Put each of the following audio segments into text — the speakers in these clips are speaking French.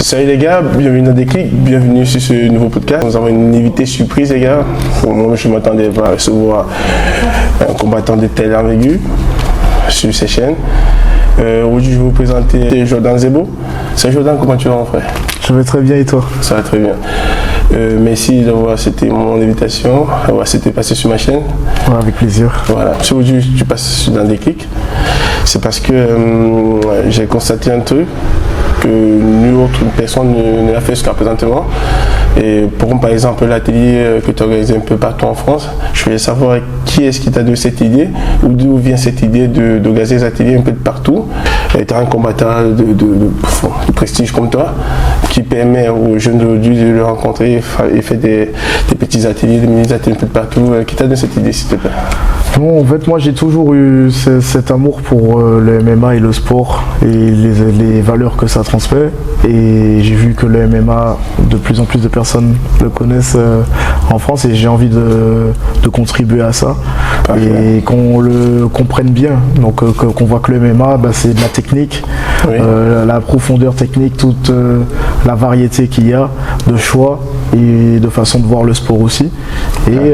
Salut les gars, bienvenue dans Déclic, bienvenue sur ce nouveau podcast. Nous avons une invitée surprise les gars. Moi je m'attendais pas à recevoir un combattant de telle envergure sur ces chaînes. Aujourd'hui je vais vous présenter Jordan Zebo. Salut Jordan, comment tu vas mon frère? Je vais très bien et toi? Ça va très bien. Merci d'avoir accepté mon invitation, d'avoir accepté de passer sur ma chaîne. Ouais, avec plaisir. Voilà. Si aujourd'hui tu passes dans Déclic, c'est parce que j'ai constaté un truc que nulle autre personne ne l'a fait jusqu'à présentement. Et pour par exemple l'atelier que tu organises un peu partout en France, je voulais savoir qui est-ce qui t'a donné cette idée, ou d'où vient cette idée d'organiser des ateliers un peu de partout. Tu as un combattant de prestige comme toi qui permet aux jeunes d'aujourd'hui de le rencontrer et faire des petits ateliers, des mini-ateliers un peu de partout. Qui t'a donné cette idée s'il te plaît? Bon, en fait, moi j'ai toujours eu cet amour pour le MMA et le sport et les valeurs que ça transmet. Et j'ai vu que le MMA, de plus en plus de personnes le connaissent en France et j'ai envie de contribuer à ça. Parfait. Et qu'on le comprenne bien. Donc qu'on voit que le MMA, c'est de la technique, oui. La profondeur technique, toute la variété qu'il y a de choix et de façon de voir le sport aussi. Et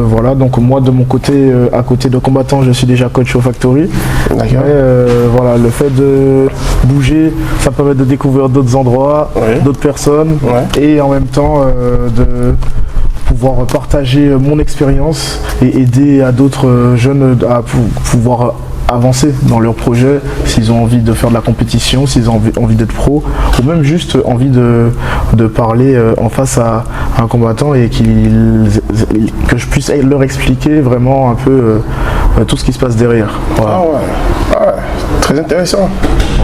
voilà, donc moi de mon côté, à côté de combattant, je suis déjà coach au Factory. Voilà, le fait de bouger, ça permet de découvrir d'autres endroits, oui. D'autres personnes, ouais. Et en même temps de pouvoir partager mon expérience et aider à d'autres jeunes à pouvoir avancer dans leur projet, s'ils ont envie de faire de la compétition, s'ils ont envie d'être pro, ou même juste envie de parler en face à un combattant et que je puisse leur expliquer vraiment un peu tout ce qui se passe derrière. Voilà. Ah ouais, très intéressant.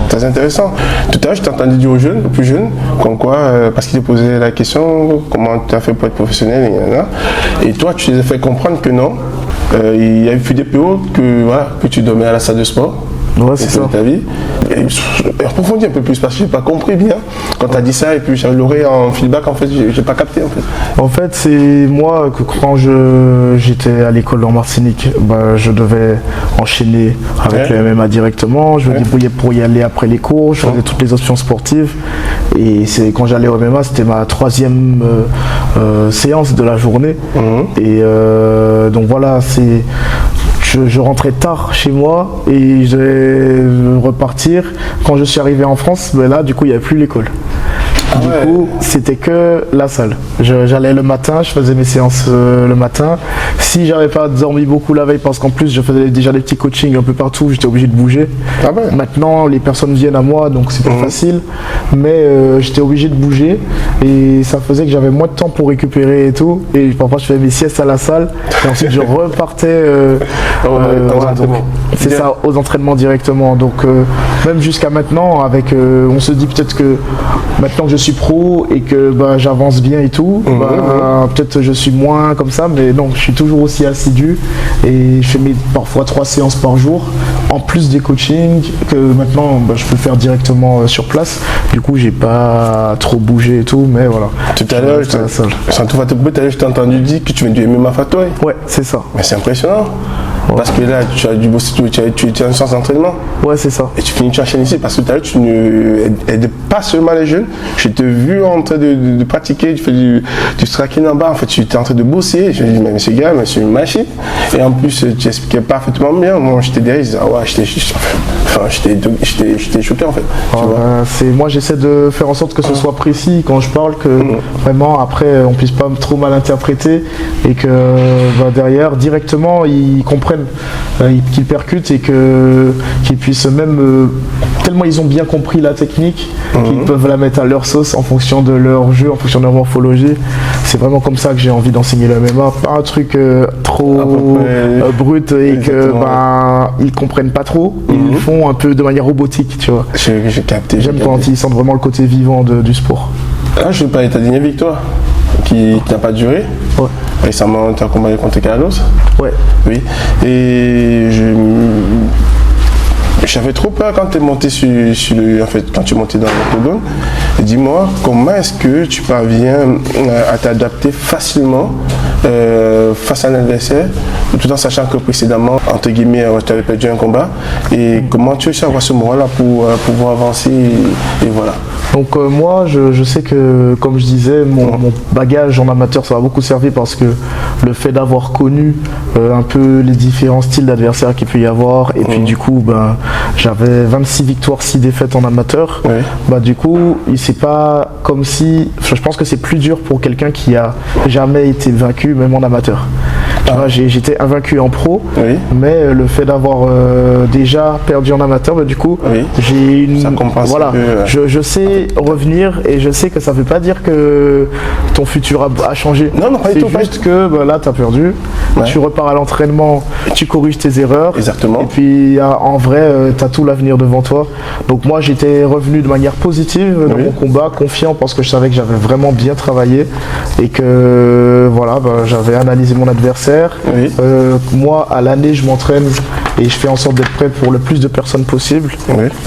Très intéressant. Tout à l'heure, je t'ai entendu dire aux jeunes, aux plus jeunes, comme quoi, parce qu'ils te posaient la question, comment tu as fait pour être professionnel, et toi, tu les as fait comprendre que non. Il y a eu des périodes que tu dormais à la salle de sport. Ouais, c'est ça. Ta vie. Et approfondis un peu plus parce que j'ai pas compris bien quand tu as dit ça et puis j'avais l'oreille en feedback, en fait, j'ai pas capté en fait. En fait, c'est moi que quand j'étais à l'école en Martinique, je devais enchaîner avec le MMA directement. Je me débrouillais pour y aller après les cours, je faisais toutes les options sportives. Et c'est quand j'allais au MMA, c'était ma troisième séance de la journée. Et donc voilà, je rentrais tard chez moi et je devais repartir. Quand je suis arrivé en France, là, du coup, il n'y avait plus l'école. Du coup, c'était que la salle. J'allais le matin, je faisais mes séances le matin. Si j'avais pas dormi beaucoup la veille, parce qu'en plus je faisais déjà des petits coachings un peu partout, j'étais obligé de bouger. Maintenant, les personnes viennent à moi, donc c'est plus facile. Mais j'étais obligé de bouger et ça faisait que j'avais moins de temps pour récupérer et tout. Et parfois, je faisais mes siestes à la salle et ensuite je repartais. C'est ça, aux entraînements directement. Donc même jusqu'à maintenant, on se dit peut-être que maintenant que je suis pro et que j'avance bien et tout, peut-être je suis moins comme ça, mais non, je suis toujours aussi assidu et je fais parfois 3 séances par jour en plus des coachings que maintenant je peux faire directement sur place. Du coup, j'ai pas trop bougé et tout, mais voilà. Tout à l'heure, je t'ai entendu dire que tu viens du MMA Factory. Ouais, c'est ça. Mais c'est impressionnant. Ouais. Parce que là, tu as dû bosser, tu as une séance d'entraînement. Ouais, c'est ça. Et tu enchaînes ici parce que tout à l'heure, tu n'aides pas seulement les jeunes. Je t'ai vu en train de pratiquer, tu fais du striking en bas. En fait, tu étais en train de bosser. Je me dis, mais monsieur gars, c'est une machine. Et en plus, tu expliquais parfaitement bien. Moi, j'étais derrière, je disais, j'étais choqué en fait. Moi, j'essaie de faire en sorte que ce soit précis quand je parle, que vraiment après, on puisse pas trop mal interpréter et que derrière, directement, ils comprennent. Qu'ils percutent et qu'ils puissent même, tellement ils ont bien compris la technique, qu'ils peuvent la mettre à leur sauce en fonction de leur jeu, en fonction de leur morphologie. C'est vraiment comme ça que j'ai envie d'enseigner le MMA, pas un truc trop brut et qu'ils comprennent pas trop, ils le font un peu de manière robotique, tu vois. J'ai capté. J'aime quand ils sentent vraiment le côté vivant du sport. Je veux parler de ta dernière victoire qui n'a pas duré. Ouais. Récemment, tu as combattu contre Carlos. Ouais. Oui. Et j'avais trop peur quand tu es monté quand tu es monté dans l'octogone. Dis-moi, comment est-ce que tu parviens à t'adapter facilement face à un adversaire, tout en sachant que précédemment, entre guillemets, tu avais perdu un combat. Et comment tu as réussi à avoir ce moment-là pour pouvoir avancer et voilà. Donc moi, je sais que, comme je disais, mon bagage en amateur, ça m'a beaucoup servi parce que le fait d'avoir connu un peu les différents styles d'adversaires qu'il peut y avoir, et puis du coup, j'avais 26 victoires, 6 défaites en amateur. Du coup, c'est pas comme si... Je pense que c'est plus dur pour quelqu'un qui a jamais été vaincu, même en amateur. Tu vois, j'étais invaincu en pro, mais le fait d'avoir déjà perdu en amateur, du coup, j'ai une... Ça compense voilà, un peu, je sais revenir, et je sais que ça veut pas dire que ton futur a changé. Non, pas du tout. C'est juste que là, tu as perdu, tu repars à l'entraînement, tu corriges tes erreurs. Exactement. Et puis, en vrai, tu as tout l'avenir devant toi. Donc moi, j'étais revenu de manière positive dans mon combat, confiant, parce que je savais que j'avais vraiment bien travaillé et que voilà, j'avais analysé mon adversaire. Moi, à l'année, je m'entraîne et je fais en sorte d'être prêt pour le plus de personnes possible.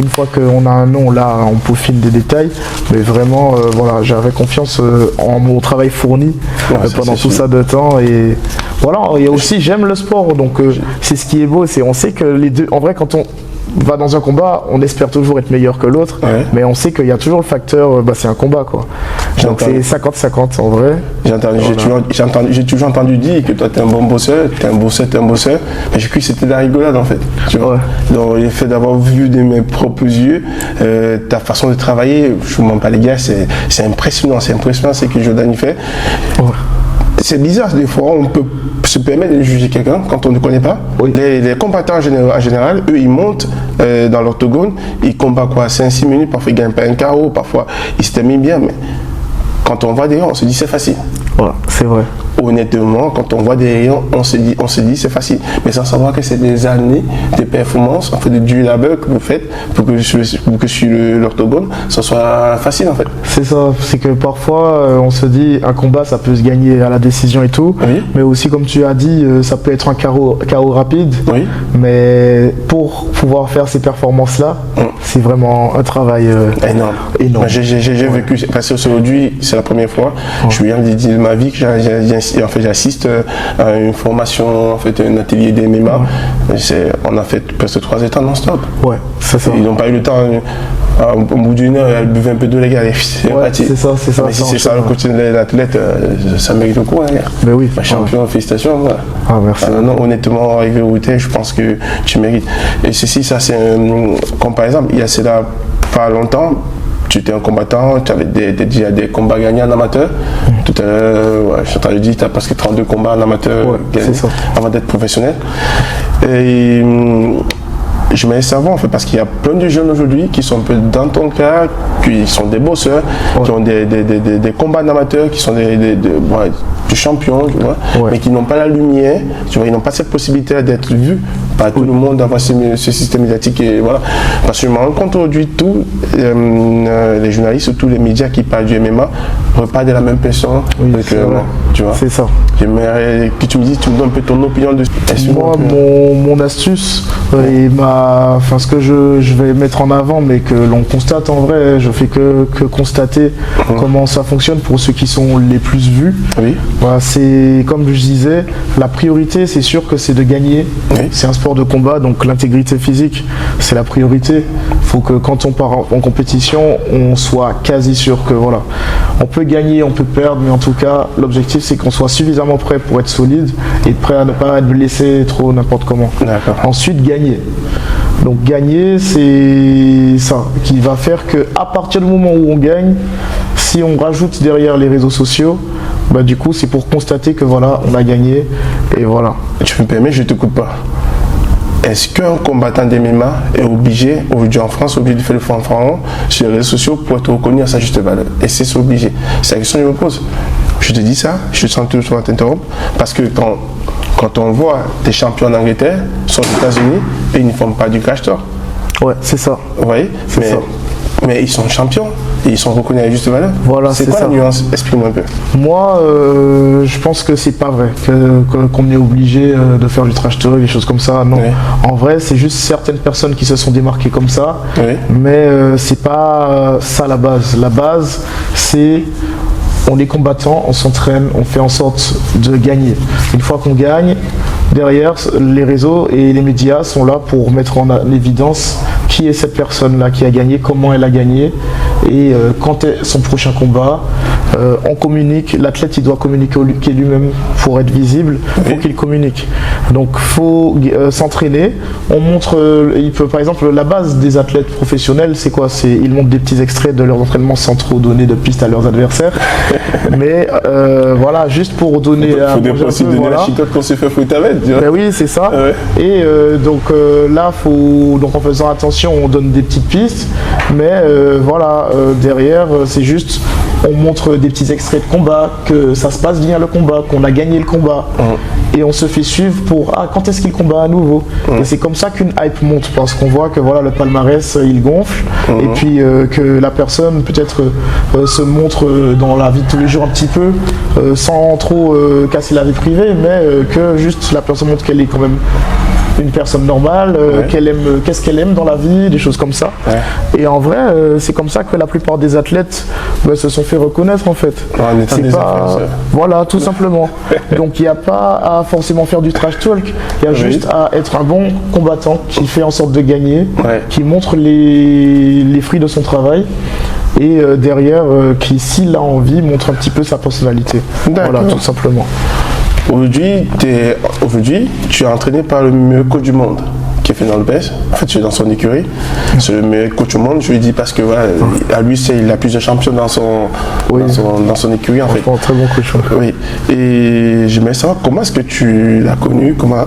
Une fois qu'on a un nom, là, on peaufine des détails. Mais vraiment, voilà, j'avais confiance en mon travail fourni pendant tout ça de temps. Et voilà, et aussi, j'aime le sport. Donc, c'est ce qui est beau. On sait que les deux, en vrai, quand on va dans un combat, on espère toujours être meilleur que l'autre, mais on sait qu'il y a toujours le facteur, c'est un combat, quoi. Donc c'est 50-50 en vrai. J'ai toujours entendu dire que toi t'es un bon bosseur, mais j'ai cru que c'était de la rigolade en fait. Tu vois. Donc le fait d'avoir vu de mes propres yeux ta façon de travailler, je ne mens pas les gars, c'est impressionnant, ce que Jordan fait. C'est bizarre, des fois on peut se permettre de juger quelqu'un quand on ne connaît pas. Les combattants en général, eux ils montent dans l'octogone, ils combattent 5-6 minutes, parfois ils gagnent pas un KO, parfois ils se terminent bien, mais quand on voit derrière, on se dit c'est facile. C'est vrai. Honnêtement, quand on voit derrière, on se dit c'est facile. Mais sans savoir que c'est des années de performance, en fait, de du labeur que vous faites pour que sur l'octogone, ça soit facile en fait. C'est ça, c'est que parfois on se dit un combat ça peut se gagner à la décision et tout, mais aussi comme tu as dit, ça peut être un KO rapide, mais pour pouvoir faire ces performances-là, c'est vraiment un travail énorme. J'ai vécu, parce que aujourd'hui, c'est la première fois, je viens de ma vie que j'assiste à une formation, en fait, un atelier des MMA. On a fait presque 3 états non-stop. C'est ça. Ils n'ont pas eu le temps. Au bout d'une heure, elle buvait un peu d'eau, les gars. C'est ça. Mais si c'est ça le côté de l'athlète, ça mérite le coup. Mais oui. Champion, félicitations. Merci. Non, honnêtement, arrivé où tu es, je pense que tu mérites. Et ceci, ça c'est comme par exemple, il y a cela pas longtemps. Tu étais un combattant, tu avais déjà des combats gagnés en amateur. Tout à l'heure, je t'ai dit, tu as presque 32 combats en amateur gagnés avant d'être professionnel. Et je me laisse savoir en fait, parce qu'il y a plein de jeunes aujourd'hui qui sont un peu dans ton cas, qui sont des bosseurs, qui ont des combats en amateur, qui sont des champions, tu vois, mais qui n'ont pas la lumière, tu vois, ils n'ont pas cette possibilité d'être vus par tout le monde, d'avoir ce système médiatique. Et voilà. Parce que je me rends compte aujourd'hui, tous les journalistes, tous les médias qui parlent du MMA repartent de la même personne. Tu vois. C'est ça. J'aimerais que tu me dises, tu me donnes un peu ton opinion dessus. Moi, mon astuce et ce que je vais mettre en avant, mais que l'on constate en vrai, je fais que constater comment ça fonctionne pour ceux qui sont les plus vus. Voilà, c'est comme je disais, la priorité, c'est sûr que c'est de gagner. C'est un sport de combat, donc l'intégrité physique, c'est la priorité. Il faut que quand on part en compétition, on soit quasi sûr que voilà, on peut gagner, on peut perdre, mais en tout cas, l'objectif c'est qu'on soit suffisamment prêt pour être solide et prêt à ne pas être blessé trop n'importe comment. Ensuite, gagner. Donc gagner, c'est ça qui va faire que à partir du moment où on gagne, si on rajoute derrière les réseaux sociaux, du coup c'est pour constater que voilà, on a gagné et voilà. Tu me permets, je ne te coupe pas. Est-ce qu'un combattant d'MMA est obligé, aujourd'hui en France, obligé de faire le fanfaron sur les réseaux sociaux pour être reconnu à sa juste valeur? Et c'est obligé. C'est la question que je me pose. Je te dis ça, je sens toujours t'interrompre, parce que quand on voit des champions d'Angleterre sur les États-Unis, ils ne font pas du cash talk. C'est ça. Vous voyez, mais ils sont champions et ils sont reconnus à la juste valeur. Voilà, c'est quoi la nuance? Explique-moi un peu. Moi, je pense que c'est pas vrai qu'on est obligé de faire du trash talk, des choses comme ça. Non. En vrai, c'est juste certaines personnes qui se sont démarquées comme ça, mais c'est pas ça la base. La base, c'est on est combattant, on s'entraîne, on fait en sorte de gagner. Une fois qu'on gagne, derrière, les réseaux et les médias sont là pour mettre en évidence qui est cette personne-là qui a gagné, comment elle a gagné. Et quand est son prochain combat, on communique, l'athlète il doit communiquer lui-même pour être visible, il faut qu'il communique. Donc il faut s'entraîner, on montre, il peut par exemple, la base des athlètes professionnels c'est quoi? Ils montrent des petits extraits de leur entraînement sans trop donner de pistes à leurs adversaires. Mais voilà, juste pour donner faut donner la chicotte qu'on s'est fait foutre avec, tu vois. Ben oui, c'est ça. Ouais. Et donc là, donc en faisant attention, on donne des petites pistes, mais voilà, derrière, c'est juste, on montre des petits extraits de combat, que ça se passe bien le combat, qu'on a gagné le combat, et on se fait suivre pour quand est-ce qu'il combat à nouveau. Et c'est comme ça qu'une hype monte, parce qu'on voit que voilà, le palmarès il gonfle, et puis que la personne peut-être se montre dans la vie de tous les jours un petit peu, sans trop casser la vie privée, mais que juste la personne montre qu'elle est quand même une personne normale, qu'elle aime, qu'est-ce qu'elle aime dans la vie, des choses comme ça. Et en vrai, c'est comme ça que la plupart des athlètes se sont fait reconnaître en fait. C'est pas, voilà, tout simplement. Donc il n'y a pas à forcément faire du trash talk, il y a juste à être un bon combattant qui fait en sorte de gagner, qui montre les fruits de son travail. Et derrière, qui, s'il a envie, montre un petit peu sa personnalité. Voilà, tout simplement. Aujourd'hui, tu es entraîné par le meilleur coach du monde qui est fait dans le BES. En fait, tu es dans son écurie. C'est le meilleur coach au monde. Je lui dis parce que voilà, à lui, il a plusieurs champions dans son écurie. En fait. Un très bon coach. Oui. Et j'aimerais savoir comment est-ce que tu l'as connu, comment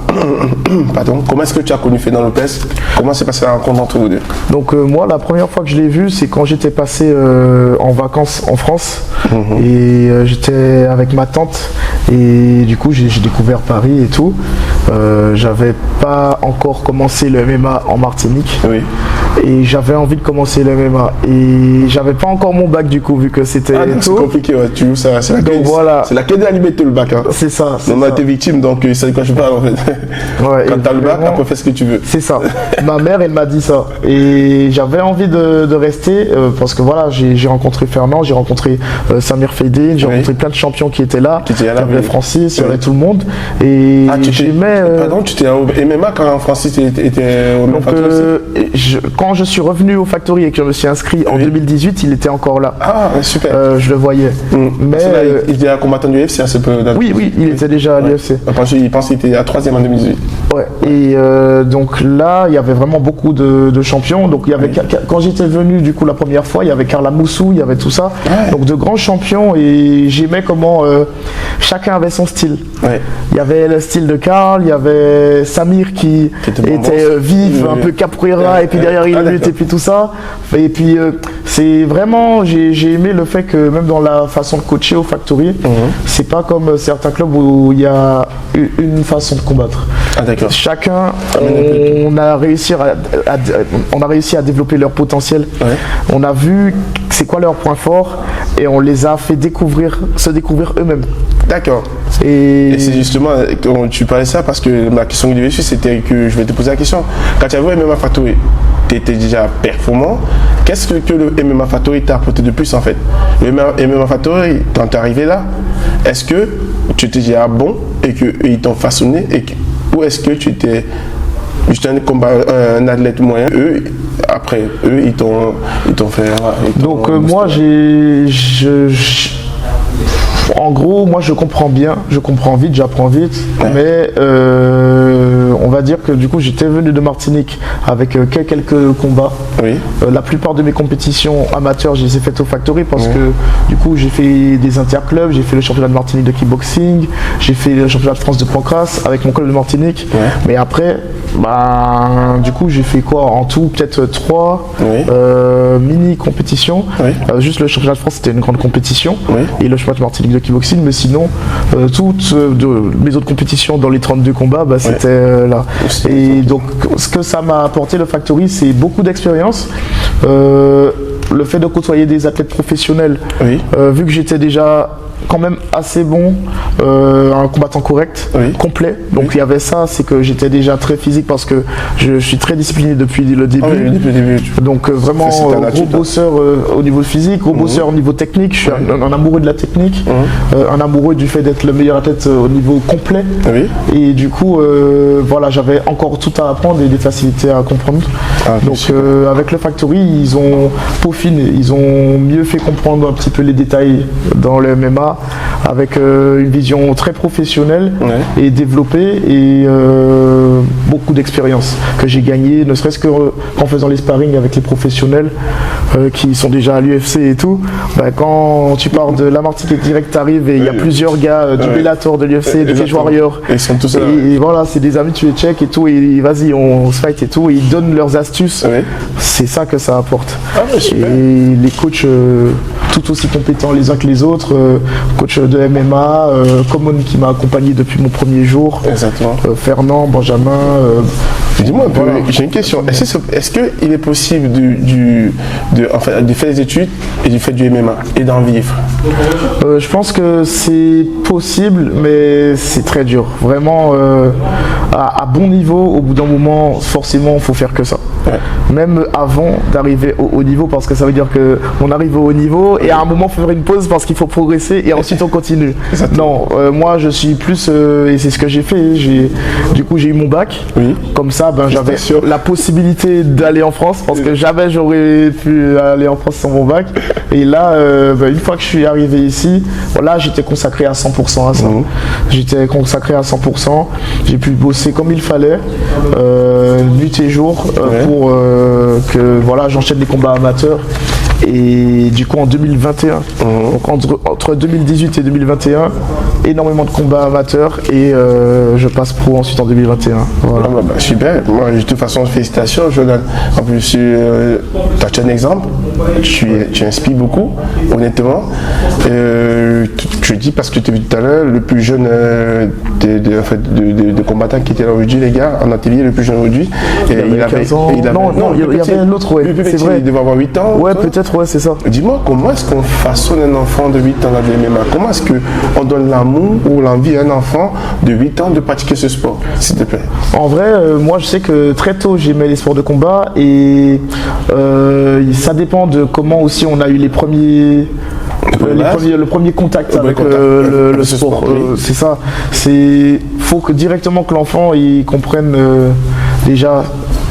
est-ce que tu as connu Fernand Lopez, comment s'est passée la rencontre entre vous deux? Donc moi, la première fois que je l'ai vu, c'est quand j'étais passé en vacances en France. Et j'étais avec ma tante et du coup j'ai découvert Paris et tout. J'avais pas encore commencé le MMA en Martinique et j'avais envie de commencer le MMA et j'avais pas encore mon bac du coup vu que c'était c'est compliqué, tu vois, c'est la clé, voilà. C'est la clé de la liberté le bac, hein. C'est ça. On a été victime, donc c'est de quoi je parle en fait. Quand t'as le bac, après fais ce que tu veux. C'est ça. Ma mère elle m'a dit ça et j'avais envie de rester parce que voilà, j'ai rencontré Fernand, j'ai rencontré Samir Feydine, j'ai rencontré plein de champions qui étaient là, il y avait Francis, il y avait tout le monde et j'aimais... Pardon, tu étais au MMA quand Francis était au donc, quand je suis revenu au Factory et que je me suis inscrit en 2018, il était encore là. Ah, super. Je le voyais. Mais il était un combattant du UFC à ce peu. Oui, il était déjà à l'UFC. Il pense qu'il était à 3e en 2018. Ouais. Et donc là, il y avait vraiment beaucoup de champions. Donc il y avait quand j'étais venu du coup la première fois, il y avait Carla Moussou, il y avait tout ça. Donc de grands champions et j'aimais comment chacun avait son style. Il y avait le style de Karl, il y avait Samir qui était vif, un peu capoeira et puis derrière il lutte et puis tout ça. Et puis c'est vraiment, j'ai aimé le fait que même dans la façon de coacher au Factory, c'est pas comme certains clubs où il y a une façon de combattre. Chacun, on a réussi à développer leur potentiel. On a vu c'est quoi leurs points forts et on les a fait se découvrir eux-mêmes. D'accord. Et c'est justement, quand tu parlais de ça, parce que ma question du dessus, c'était que je vais te poser la question. Quand tu as vu MMA Factory, tu étais déjà performant. Qu'est-ce que le MMA Factory t'a apporté de plus en fait? Le MMA Factory, quand tu es arrivé là, est-ce que tu étais déjà bon et qu'ils t'ont façonné ou est-ce que tu étais juste un athlète moyen? Après, ils t'ont fait... Donc moi, en gros, moi je comprends bien, je comprends vite, j'apprends vite, mais on va dire que du coup j'étais venu de Martinique avec quelques combats. La plupart de mes compétitions amateurs, je les ai faites au Factory parce que du coup j'ai fait des interclubs, j'ai fait le championnat de Martinique de kickboxing, j'ai fait le championnat de France de pancrace avec mon club de Martinique. Mais après, du coup j'ai fait quoi en tout, peut-être 3 mini compétitions. Juste le championnat de France c'était une grande compétition et le championnat de Martinique de kickboxing, mais sinon toutes mes autres compétitions dans les 32 combats c'était là. Et donc ce que ça m'a apporté le Factory, c'est beaucoup d'expérience, le fait de côtoyer des athlètes professionnels, vu que j'étais déjà quand même assez bon, un combattant correct, complet. Donc il y avait ça, c'est que j'étais déjà très physique parce que je suis très discipliné depuis le début. Donc vraiment gros bosseur au niveau physique, gros bosseur au niveau technique. Je suis un amoureux de la technique, un amoureux du fait d'être le meilleur athlète au niveau complet. Et du coup, voilà, j'avais encore tout à apprendre et des facilités à comprendre. Donc avec le Factory, ils ont peaufiné peaufiné. Ils ont mieux fait comprendre un petit peu les détails dans le MMA avec une vision très professionnelle et développée et beaucoup d'expérience que j'ai gagné, ne serait-ce qu'en faisant les sparring avec les professionnels qui sont déjà à l'UFC et tout. Quand tu pars de la Martinique et direct t'arrives et il y a plusieurs gars du Bellator, de l'UFC, de Cage Warrior. Ils sont tous là. Et voilà, c'est des amis, tu les check et tout, et vas-y, on se fight et tout, et ils donnent leurs astuces. C'est ça que ça apporte. Et les coachs tout aussi compétents les uns que les autres, coach de MMA, Common qui m'a accompagné depuis mon premier jour, Fernand, Benjamin. Dis-moi un peu, j'ai une question. Est-ce qu'il est possible de faire des études et du fait du MMA et d'en vivre? Je pense que c'est possible, mais c'est très dur. Vraiment, à bon niveau, au bout d'un moment, forcément, il faut faire que ça. Même avant d'arriver au haut niveau, parce que ça veut dire qu'on arrive au haut niveau et à un moment, il faut faire une pause parce qu'il faut progresser et ensuite on continue. Non, moi je suis plus, et c'est ce que j'ai fait, du coup j'ai eu mon bac. Comme ça, j'avais la possibilité d'aller en France parce que jamais j'aurais pu aller en France sans mon bac. Et là, une fois que je suis arrivé ici, voilà, j'étais consacré à 100% à ça. J'étais consacré à 100%. J'ai pu bosser comme il fallait, nuit et jour, pour que voilà, j'enchaîne les combats amateurs. Et du coup en 2021, donc entre 2018 et 2021, énormément de combats amateurs et je passe pro ensuite en 2021. Voilà. Super, moi de toute façon félicitations Jordan. En plus tu as un exemple, tu inspires beaucoup, honnêtement. Je dis parce que tu as vu tout à l'heure, le plus jeune de combattants qui était là aujourd'hui, les gars, en atelier, le plus jeune aujourd'hui. Il avait 15 ans. Non, il y avait un autre, c'est vrai. Il devait avoir 8 ans. Ouais, peut-être, ouais, c'est ça. Dis-moi, comment est-ce qu'on façonne un enfant de 8 ans dans le MMA? Comment est-ce qu'on donne l'amour ou l'envie à un enfant de 8 ans de pratiquer ce sport, s'il te plaît? En vrai, moi je sais que très tôt j'aimais les sports de combat et ça dépend de comment aussi on a eu les premiers... le premier contact avec le sport, c'est ça. Faut que directement que l'enfant il comprenne déjà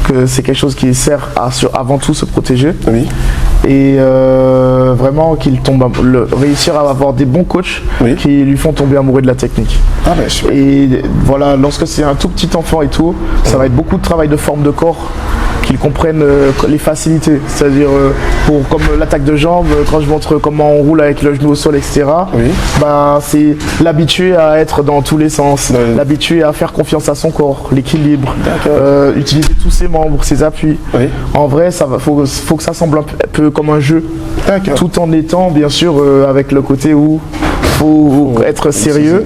que c'est quelque chose qui sert à avant tout se protéger. Et vraiment qu'il réussir à avoir des bons coachs qui lui font tomber amoureux de la technique. Et voilà, lorsque c'est un tout petit enfant et tout, ça va être beaucoup de travail de forme de corps, qu'ils comprennent les facilités, c'est-à-dire comme l'attaque de jambes, quand je montre comment on roule avec le genou au sol, etc. C'est l'habituer à être dans tous les sens, l'habituer à faire confiance à son corps, l'équilibre, utiliser tous ses membres, ses appuis. En vrai, faut que ça semble un peu comme un jeu, tout en étant bien sûr avec le côté où faut être sérieux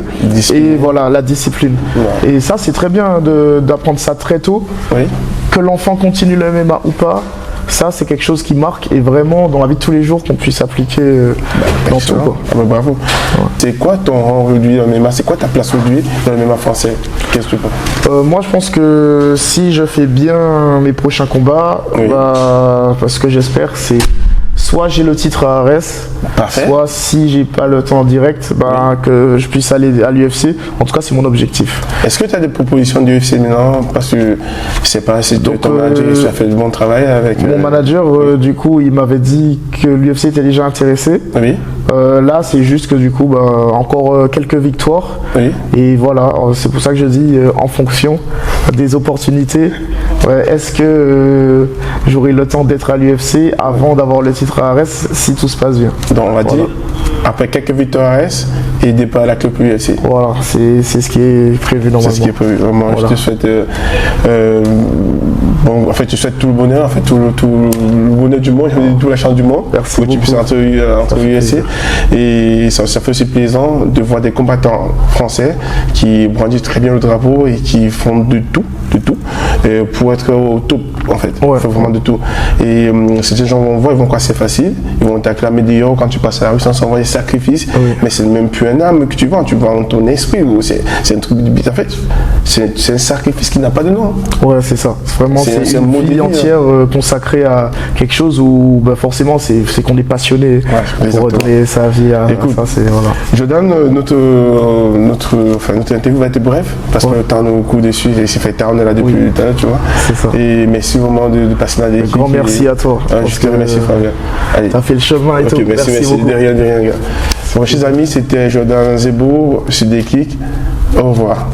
et voilà, la discipline. Et ça c'est très bien d'apprendre ça très tôt. Que l'enfant continue le MMA ou pas, ça c'est quelque chose qui marque et vraiment dans la vie de tous les jours qu'on puisse appliquer dans tout. Bravo. C'est quoi ton rang aujourd'hui dans le MMA? C'est quoi ta place aujourd'hui dans le MMA français? Qu'est-ce que tu penses? Moi je pense que si je fais bien mes prochains combats, parce que j'espère c'est soit j'ai le titre à Arès, soit si j'ai pas le temps en direct, que je puisse aller à l'UFC. En tout cas, c'est mon objectif. Est-ce que tu as des propositions du UFC maintenant? Parce que je sais pas si ton manager a fait du bon travail avec. Mon manager, du coup, il m'avait dit que l'UFC était déjà intéressé. Là, c'est juste que du coup, encore quelques victoires. Et voilà, c'est pour ça que je dis en fonction des opportunités. Est-ce que j'aurai le temps d'être à l'UFC avant d'avoir le titre à Arès si tout se passe bien? Donc on va dire, après quelques victoires à Arès et départ à la club UFC. Voilà, c'est ce qui est prévu normalement. C'est ce qui est prévu, vraiment. Voilà. Je te souhaite en fait, je souhaite tout le bonheur, en fait, tout le bonheur du monde, toute la chance du monde. Merci que tu puisses entrer entre l'UFC. Et ça fait aussi plaisant de voir des combattants français qui brandissent très bien le drapeau et qui font de tout pour être au top, en fait. Il faut vraiment de tout. Et ces gens vont voir, ils vont croire que c'est facile, ils vont t'acclamer d'ailleurs quand tu passes à la rue sans s'envoyer des sacrifices, mais c'est même plus un âme que tu vends ton esprit. C'est un truc, en fait, c'est un sacrifice qui n'a pas de nom. Ouais, c'est ça. Vraiment, c'est une vie entière consacrée à quelque chose où forcément c'est qu'on est passionné pour donner sa vie à ça. Voilà. Jordan, notre interview va être bref parce que le temps nous court dessus et c'est fait tard. est là depuis tout à l'heure, tu vois. C'est ça. Et merci vraiment de passer dans l'équipe. Grand merci à toi. Je te remercie, Fabien. Allez. T'as fait le chemin et tout. Merci beaucoup. de rien, gars. Bon, chers amis, c'était Jordan Zebo, c'est Déclic. Au revoir.